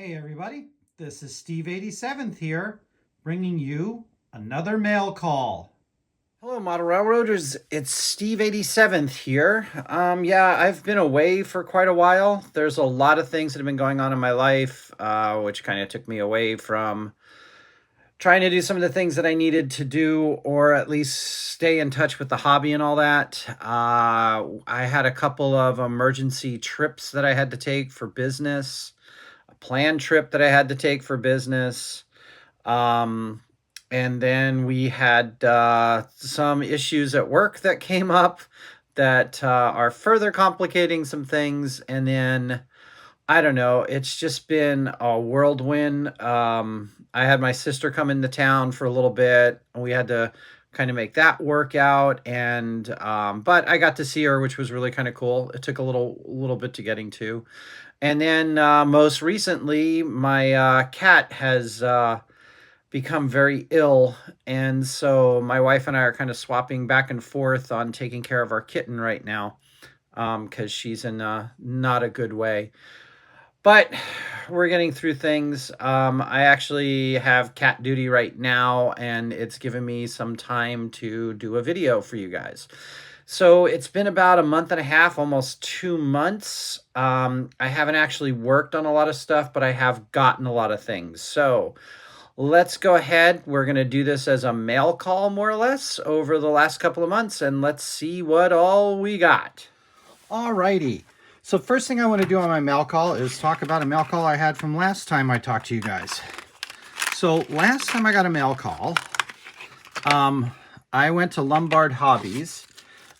Hey everybody, this is Steve 87th here, bringing you another mail call. Hello, Model Railroaders. It's Steve 87th here. Yeah, I've been away for quite a while. There's a lot of things that have been going on in my life, which kind of took me away from trying to do some of the things that I needed to do, or at least stay in touch with the hobby and all that. I had a couple of emergency trips that I had to take for business, a planned trip that I had to take for business. And then we had some issues at work that came up that are further complicating some things. And then, I don't know, it's just been a whirlwind. I had my sister come into town for a little bit, and we had to kind of make that work out. And but I got to see her, which was really kind of cool. It took a little bit to getting to. And then most recently, my cat has become very ill. And so my wife and I are kind of swapping back and forth on taking care of our kitten right now, because she's in not a good way. But we're getting through things. I actually have cat duty right now, and it's given me some time to do a video for you guys. So it's been about a month and a half, almost 2 months. I haven't actually worked on a lot of stuff, but I have gotten a lot of things. So let's go ahead. We're going to do this as a mail call, more or less, over the last couple of months, and let's see what all we got. Alrighty. So first thing I want to do on my mail call is talk about a mail call I had from last time I talked to you guys. So last time I got a mail call, I went to Lombard Hobbies,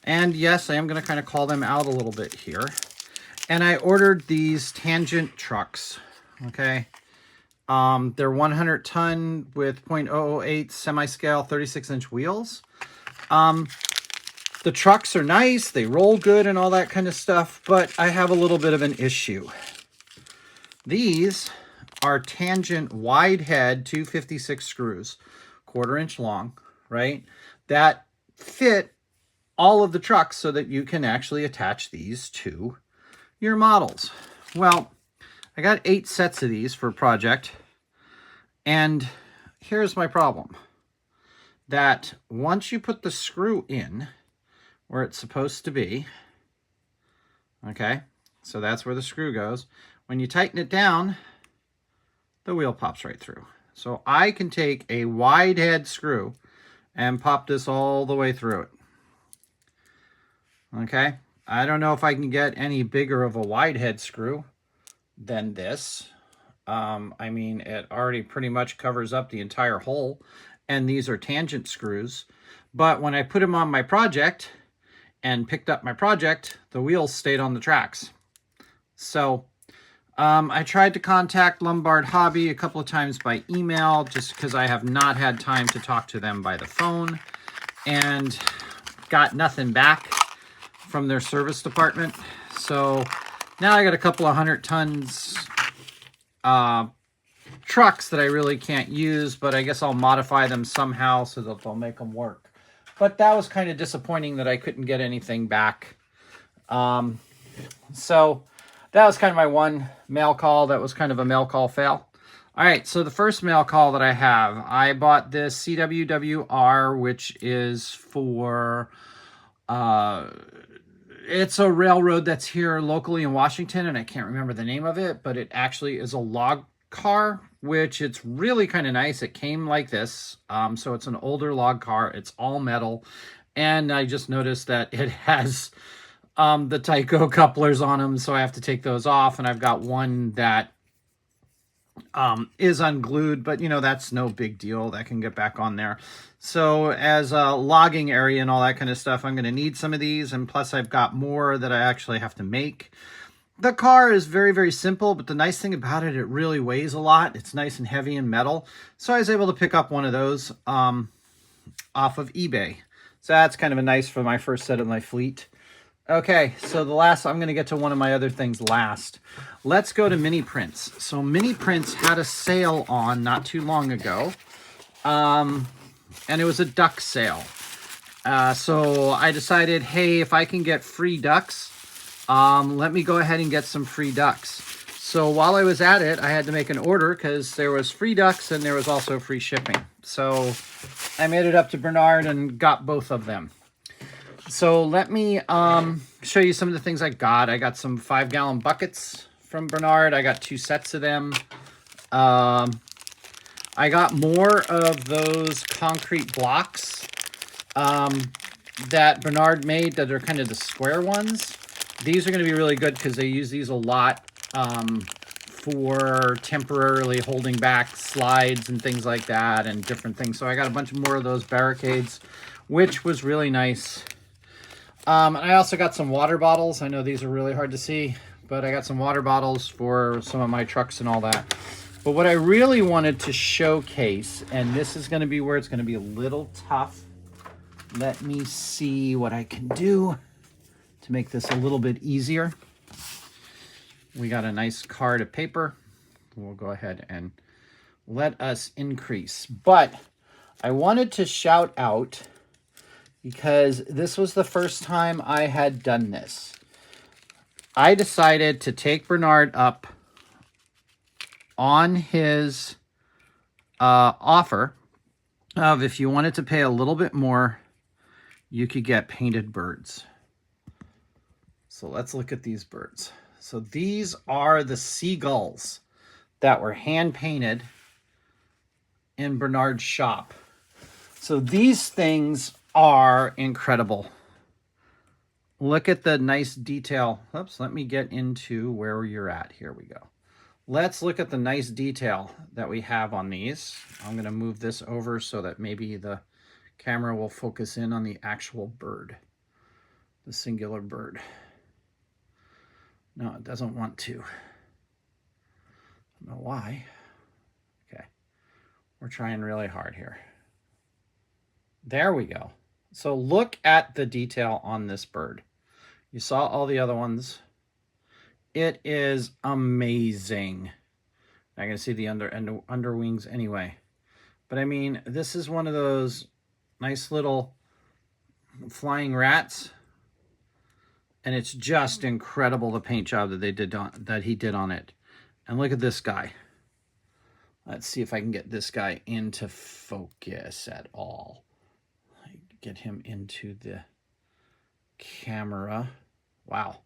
and yes, I am going to kind of call them out a little bit here. And I ordered these tangent trucks, okay? They're 100 ton with 0.008 semi-scale 36-inch wheels. The trucks are nice, they roll good and all that kind of stuff, but I have a little bit of an issue. These are tangent wide head 256 screws, 1/4 inch long, right? That fit all of the trucks so that you can actually attach these to your models. Well, I got 8 sets of these for a project, and here's my problem. That once you put the screw in where it's supposed to be, okay, so that's where the screw goes. When you tighten it down, the wheel pops right through. So I can take a wide head screw and pop this all the way through it. Okay, I don't know if I can get any bigger of a wide head screw than this. I mean, it already pretty much covers up the entire hole, and these are tangent screws. But when I put them on my project and picked up my project, the wheels stayed on the tracks. So I tried to contact Lombard Hobby a couple of times by email, just because I have not had time to talk to them by the phone, and got nothing back from their service department. So now I got a couple of 100 tons trucks that I really can't use, but I guess I'll modify them somehow so that they'll make them work. But that was kind of disappointing that I couldn't get anything back. So that was kind of my one mail call. That was kind of a mail call fail. All right, so the first mail call that I have, I bought this CWWR, which is for, it's a railroad that's here locally in Washington, and I can't remember the name of it, but it actually is a log car, which it's really kind of nice. It came like this. So it's an older log car. It's all metal. And I just noticed that it has the Tyco couplers on them, so I have to take those off. And I've got one that is unglued, but you know, that's no big deal. That can get back on there. So as a logging area and all that kind of stuff, I'm going to need some of these. And plus I've got more that I actually have to make. The car is very, very simple, but the nice thing about it, it really weighs a lot. It's nice and heavy and metal. So I was able to pick up one of those off of eBay. So that's kind of a nice for my first set of my fleet. Okay, so the last, I'm going to get to one of my other things last. Let's go to Mini Prints. So Mini Prints had a sale on not too long ago, and it was a duck sale. So I decided, hey, if I can get free ducks, let me go ahead and get some free ducks. So while I was at it, I had to make an order because there was free ducks and there was also free shipping. So I made it up to Bernard and got both of them. So let me show you some of the things I got. I got some 5-gallon buckets from Bernard. I got 2 sets of them. I got more of those concrete blocks that Bernard made that are kind of the square ones. These are going to be really good because they use these a lot for temporarily holding back slides and things like that and different things. So I got a bunch more of those barricades, which was really nice. And I also got some water bottles. I know these are really hard to see, but I got some water bottles for some of my trucks and all that. But what I really wanted to showcase, and this is going to be where it's going to be a little tough. Let me see what I can do to make this a little bit easier. We got a nice card of paper. We'll go ahead and let us increase. But I wanted to shout out, because this was the first time I had done this. I decided to take Bernard up on his offer of, if you wanted to pay a little bit more, you could get painted birds. So let's look at these birds. So these are the seagulls that were hand painted in Bernard's shop. So these things are incredible. Look at the nice detail. Oops, let me get into where you're at. Here we go. Let's look at the nice detail that we have on these. I'm going to move this over so that maybe the camera will focus in on the actual bird, the singular bird. No, it doesn't want to. I don't know why. Okay. We're trying really hard here. There we go. So look at the detail on this bird. You saw all the other ones. It is amazing. I can see the under wings anyway. But I mean, this is one of those nice little flying rats. And it's just incredible, the paint job that he did on it. And look at this guy. Let's see if I can get this guy into focus at all. Get him into the camera. Wow.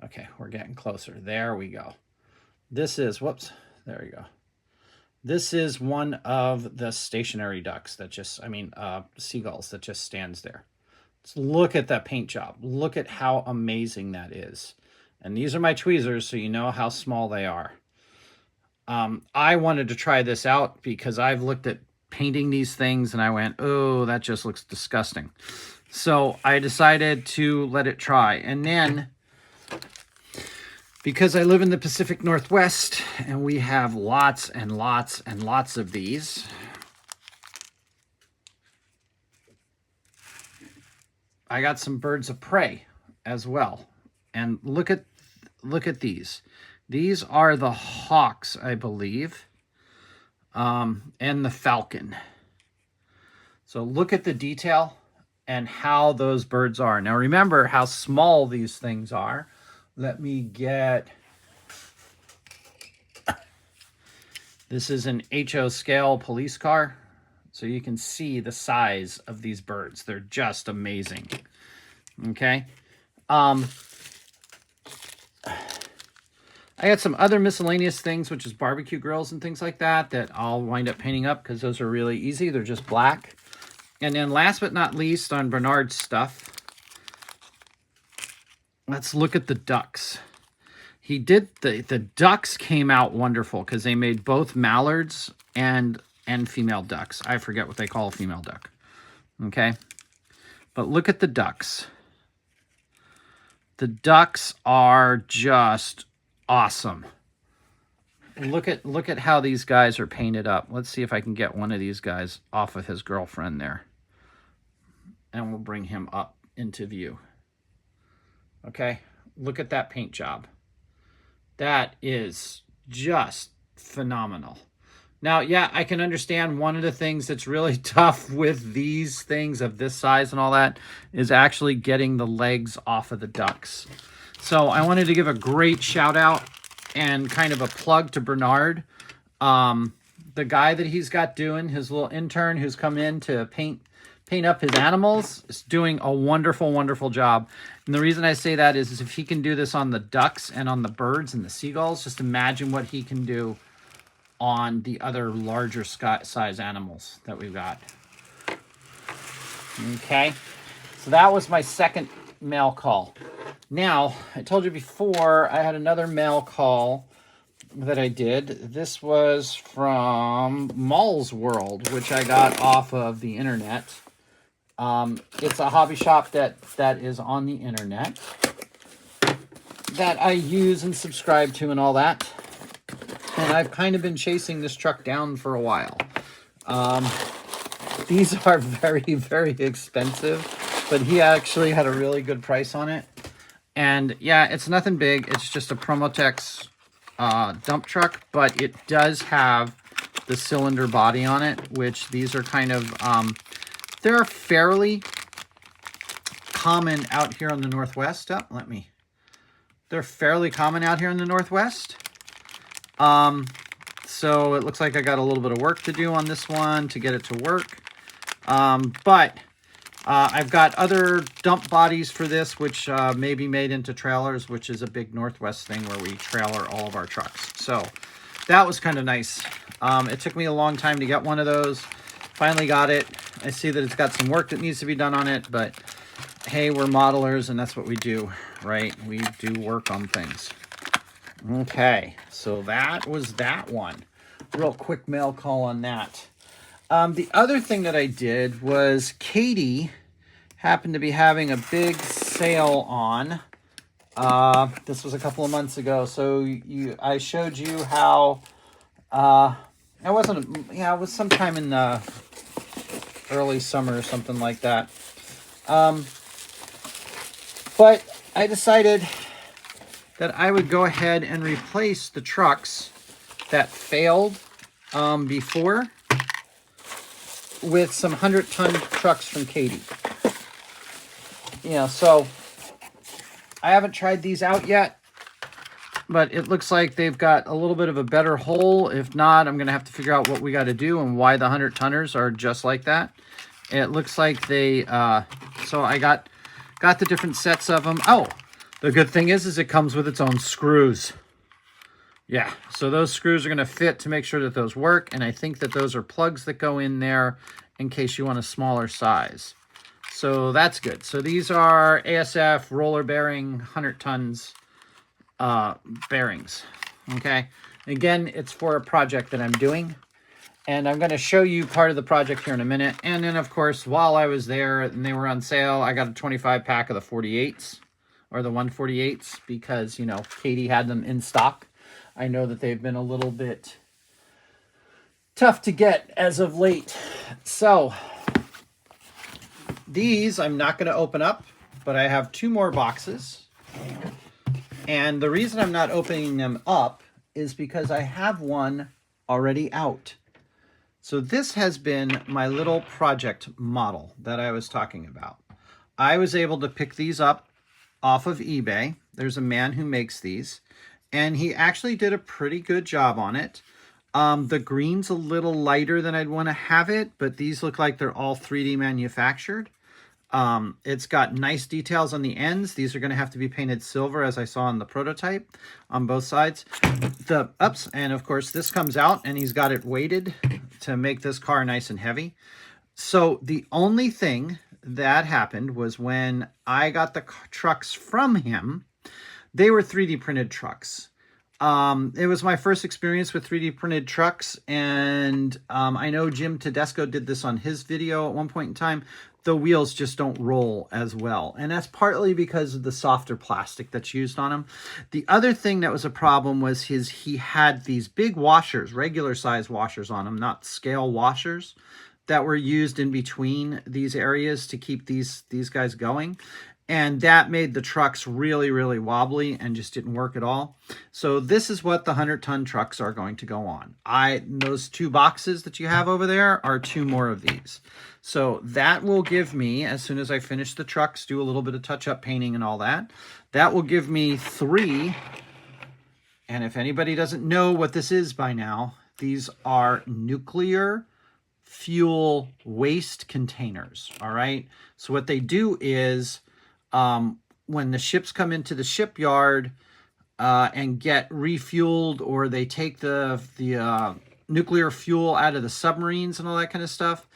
Okay, we're getting closer. There we go. This is, whoops, there we go. This is one of the stationary ducks that just, seagulls that just stands there. Let's look at that paint job. Look at how amazing that is. And these are my tweezers, so you know how small they are. I wanted to try this out because I've looked at painting these things and I went, oh, that just looks disgusting. So I decided to let it try. And then, because I live in the Pacific Northwest and we have lots and lots and lots of these, I got some birds of prey as well. And look at these. These are the hawks, I believe, and the falcon. So look at the detail and how those birds are. Now remember how small these things are. Let me get... This is an HO scale police car. So you can see the size of these birds. They're just amazing. Okay. I got some other miscellaneous things, which is barbecue grills and things like that, that I'll wind up painting up because those are really easy. They're just black. And then last but not least on Bernard's stuff, let's look at the ducks. He did, the ducks came out wonderful because they made both mallards and female ducks. I forget what they call a female duck. Okay. But look at the ducks. The ducks are just awesome. Look at how these guys are painted up. Let's see if I can get one of these guys off of his girlfriend there. And we'll bring him up into view. Okay. Look at that paint job. That is just phenomenal. Now, yeah, I can understand one of the things that's really tough with these things of this size and all that is actually getting the legs off of the ducks. So I wanted to give a great shout out and kind of a plug to Bernard. The guy that he's got doing, his little intern who's come in to paint up his animals, is doing a wonderful, wonderful job. And the reason I say that is if he can do this on the ducks and on the birds and the seagulls, just imagine what he can do on the other larger size animals that we've got. Okay, so that was my second mail call. Now, I told you before I had another mail call that I did. This was from Mall's World, which I got off of the internet. It's a hobby shop that is on the internet that I use and subscribe to and all that. And I've kind of been chasing this truck down for a while. These are very, very expensive, but he actually had a really good price on it. And yeah, it's nothing big. It's just a Promotex dump truck, but it does have the cylinder body on it, which these are kind of, they're fairly common out here on the Northwest. They're fairly common out here in the Northwest. So it looks like I got a little bit of work to do on this one to get it to work. But I've got other dump bodies for this, which may be made into trailers, which is a big Northwest thing where we trailer all of our trucks. So that was kind of nice. It took me a long time to get one of those. Finally got it. I see that it's got some work that needs to be done on it, but hey, we're modelers and that's what we do, right? We do work on things. Okay, so that was that one. Real quick mail call on that. The other thing that I did was Katie happened to be having a big sale on. This was a couple of months ago. So I showed you how it was sometime in the early summer or something like that. But I decided that I would go ahead and replace the trucks that failed before with some 100-ton trucks from Katie. So I haven't tried these out yet, but it looks like they've got a little bit of a better hole. If not, I'm going to have to figure out what we got to do and why the 100-tonners are just like that. It looks like they, so I got the different sets of them. Oh, the good thing is it comes with its own screws. Yeah, so those screws are going to fit to make sure that those work, and I think that those are plugs that go in there in case you want a smaller size. So that's good. So these are ASF roller bearing 100 tons bearings. Okay, again, it's for a project that I'm doing, and I'm going to show you part of the project here in a minute. And then, of course, while I was there and they were on sale, I got a 25 pack of the 48s, or the 148s, because, Katie had them in stock. I know that they've been a little bit tough to get as of late. So these I'm not going to open up, but I have 2 more boxes. And the reason I'm not opening them up is because I have one already out. So this has been my little project model that I was talking about. I was able to pick these up off of eBay. There's a man who makes these, and he actually did a pretty good job on it. The green's a little lighter than I'd want to have it, but these look like they're all 3D manufactured. It's got nice details on the ends. These are going to have to be painted silver, as I saw in the prototype, on both sides. And of course this comes out, and he's got it weighted to make this car nice and heavy. So the only thing that happened was when I got the trucks from him, they were 3D printed trucks. It was my first experience with 3D printed trucks, and I know Jim Tedesco did this on his video at one point in time. The wheels just don't roll as well, and that's partly because of the softer plastic that's used on them. The other thing that was a problem was he had these big washers, regular size washers on them, not scale washers, that were used in between these areas to keep these guys going. And that made the trucks really, really wobbly and just didn't work at all. So this is what the 100-ton trucks are going to go on. Those 2 boxes that you have over there are 2 more of these. So that will give me, as soon as I finish the trucks, do a little bit of touch-up painting and all that, that will give me 3 And if anybody doesn't know what this is by now, these are nuclear fuel waste containers, all right? So what they do is when the ships come into the shipyard and get refueled, or they take the nuclear fuel out of the submarines and all that kind of stuff,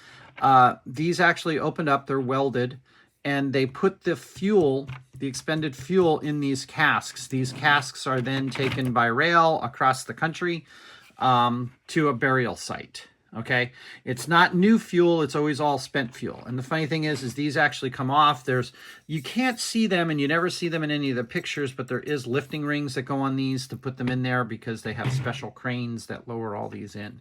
these actually open up, they're welded, and they put the fuel, the expended fuel, in these casks. These casks are then taken by rail across the country to a burial site. Okay, it's not new fuel, it's always all spent fuel. And the funny thing is these actually come off. You can't see them, and you never see them in any of the pictures, but there is lifting rings that go on these to put them in there, because they have special cranes that lower all these in.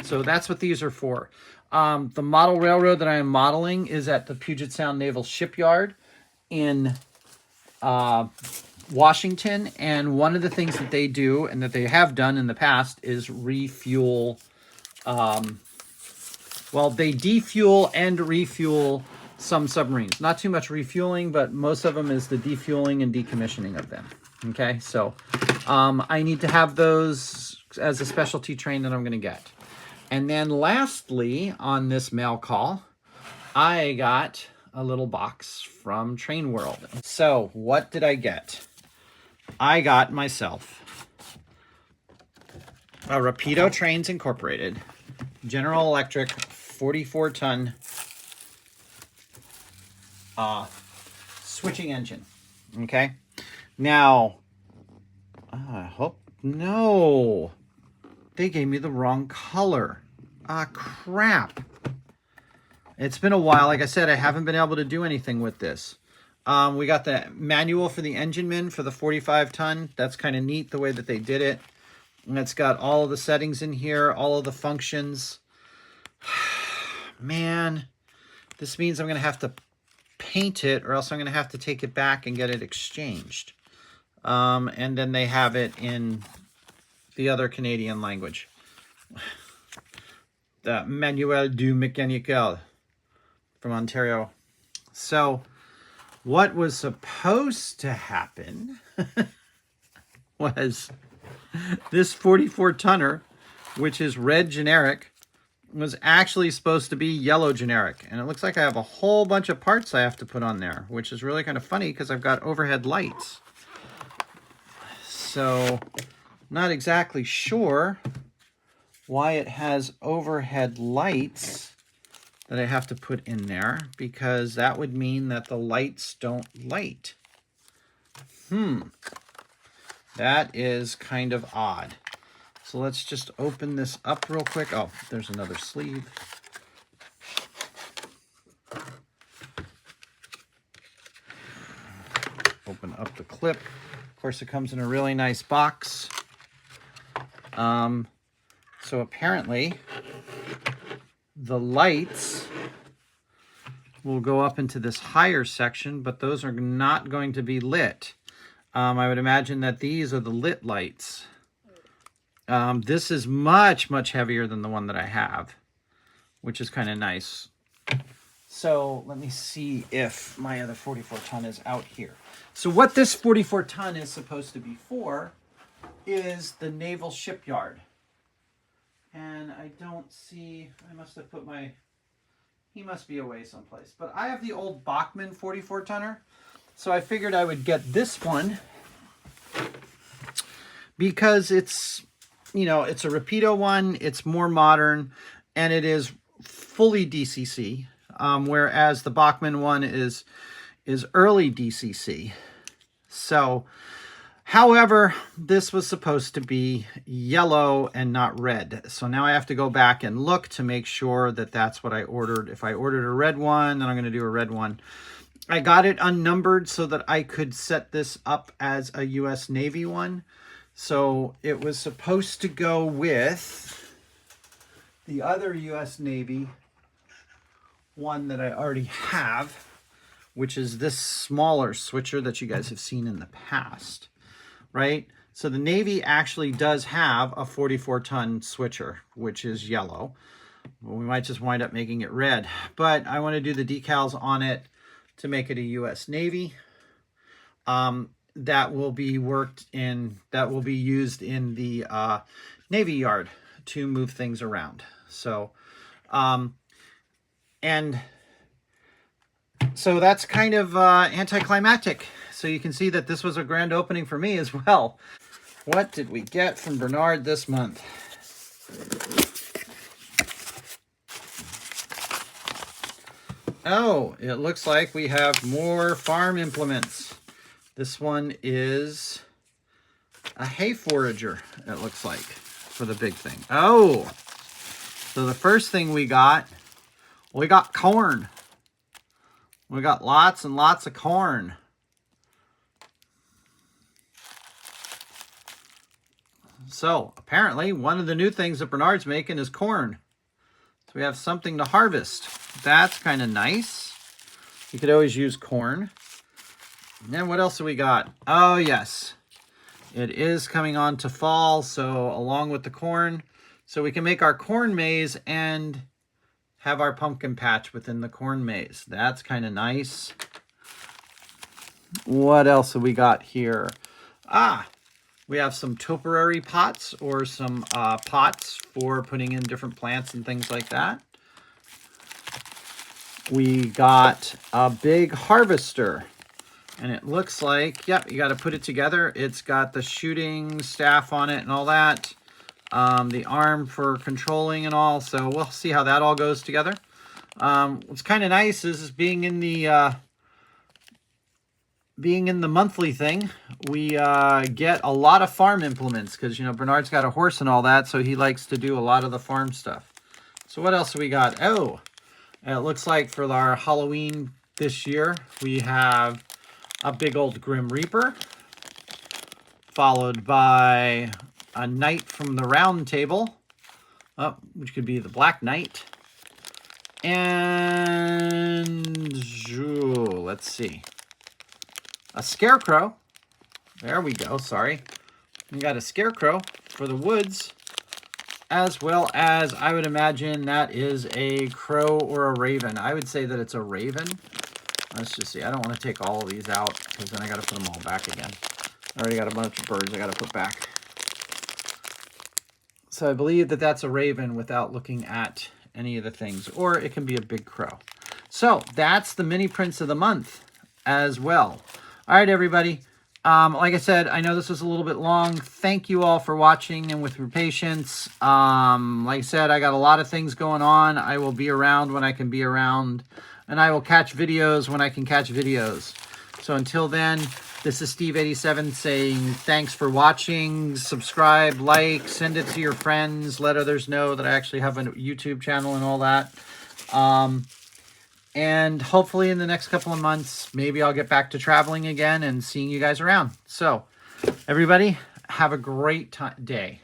So that's what these are for. The model railroad that I am modeling is at the Puget Sound Naval Shipyard in Washington. And one of the things that they do, and that they have done in the past, is refuel. Well, they defuel and refuel some submarines. Not too much refueling, but most of them is the defueling and decommissioning of them. Okay, so I need to have those as a specialty train that I'm going to get. And then lastly, on this mail call, I got a little box from Train World. So what did I get? I got myself a Rapido Trains Incorporated General Electric 44-ton switching engine. Okay. Now, I hope, no, they gave me the wrong color. Ah, crap. It's been a while. Like I said, I haven't been able to do anything with this. We got the manual for the engineman for the 45-ton. That's kind of neat the way that they did it. And it's got all of the settings in here, all of the functions. Man, this means I'm going to have to paint it, or else I'm going to have to take it back and get it exchanged. And then they have it in the other Canadian language. The Manuel du Mécanical from Ontario. So what was supposed to happen was this 44-tonner, which is red generic, was actually supposed to be yellow generic. And it looks like I have a whole bunch of parts I have to put on there, which is really kind of funny because I've got overhead lights. So not exactly sure why it has overhead lights that I have to put in there, because that would mean that the lights don't light. That is kind of odd. So let's just open this up real quick. Oh, there's another sleeve. Open up the clip. Of course, it comes in a really nice box. So apparently, the lights will go up into this higher section, but those are not going to be lit. I would imagine that these are the lit lights. This is much, much heavier than the one that I have, which is kind of nice. So let me see if my other 44-ton is out here. So what this 44-ton is supposed to be for is the naval shipyard. And I don't see, I must have put my, he must be away someplace. But I have the old Bachmann 44-tonner. So I figured I would get this one because it's, you know, it's a Rapido one, it's more modern, and it is fully DCC, whereas the Bachmann one is early DCC. So, however, this was supposed to be yellow and not red. So now I have to go back and look to make sure that that's what I ordered. If I ordered a red one, then I'm going to do a red one. I got it unnumbered so that I could set this up as a U.S. Navy one. So it was supposed to go with the other U.S. Navy one that I already have, which is this smaller switcher that you guys have seen in the past, right? So the Navy actually does have a 44-ton switcher, which is yellow. Well, we might just wind up making it red, but I want to do the decals on it to make it a U.S. Navy. that will be used in the Navy Yard to move things around. So, and so that's kind of anticlimactic. So you can see that this was a grand opening for me as well. What did we get from Bernard this month? Oh, it looks like we have more farm implements. This one is a hay forager, it looks like, for the big thing. Oh, so the first thing we got corn. We got lots and lots of corn. So apparently one of the new things that Bernard's making is corn. So we have something to harvest. That's kind of nice. You could always use corn. And then what else do we got? Oh, yes. It is coming on to fall, so along with the corn. So we can make our corn maze and have our pumpkin patch within the corn maze. That's kind of nice. What else have we got here? We have some topiary pots, or some pots for putting in different plants and things like that. We got a big harvester, and it looks like, yep, you got to put it together. It's got the shooting staff on it and all that, the arm for controlling and all. So we'll see how that all goes together. What's kind of nice is being in the monthly thing, we get a lot of farm implements because, you know, Bernard's got a horse and all that, so he likes to do a lot of the farm stuff. So what else do we got? Oh, it looks like for our Halloween this year, we have a big old Grim Reaper, followed by a Knight from the Round Table, which could be the Black Knight. And let's see. A Scarecrow. There we go, sorry. We got a Scarecrow for the woods, as well as, I would imagine that is a crow or a raven. I would say that it's a raven. Let's just see. I don't want to take all of these out because then I got to put them all back again. I already got a bunch of birds I got to put back. So I believe that that's a raven without looking at any of the things, or it can be a big crow. So that's the mini prints of the month as well. All right, everybody. Like I said, I know this was a little bit long. Thank you all for watching and with your patience. Like I said, I got a lot of things going on. I will be around when I can be around, and I will catch videos when I can catch videos. So until then, this is Steve87 saying thanks for watching. Subscribe, like, send it to your friends. Let others know that I actually have a YouTube channel and all that. And hopefully in the next couple of months, maybe I'll get back to traveling again and seeing you guys around. So, everybody, have a great day.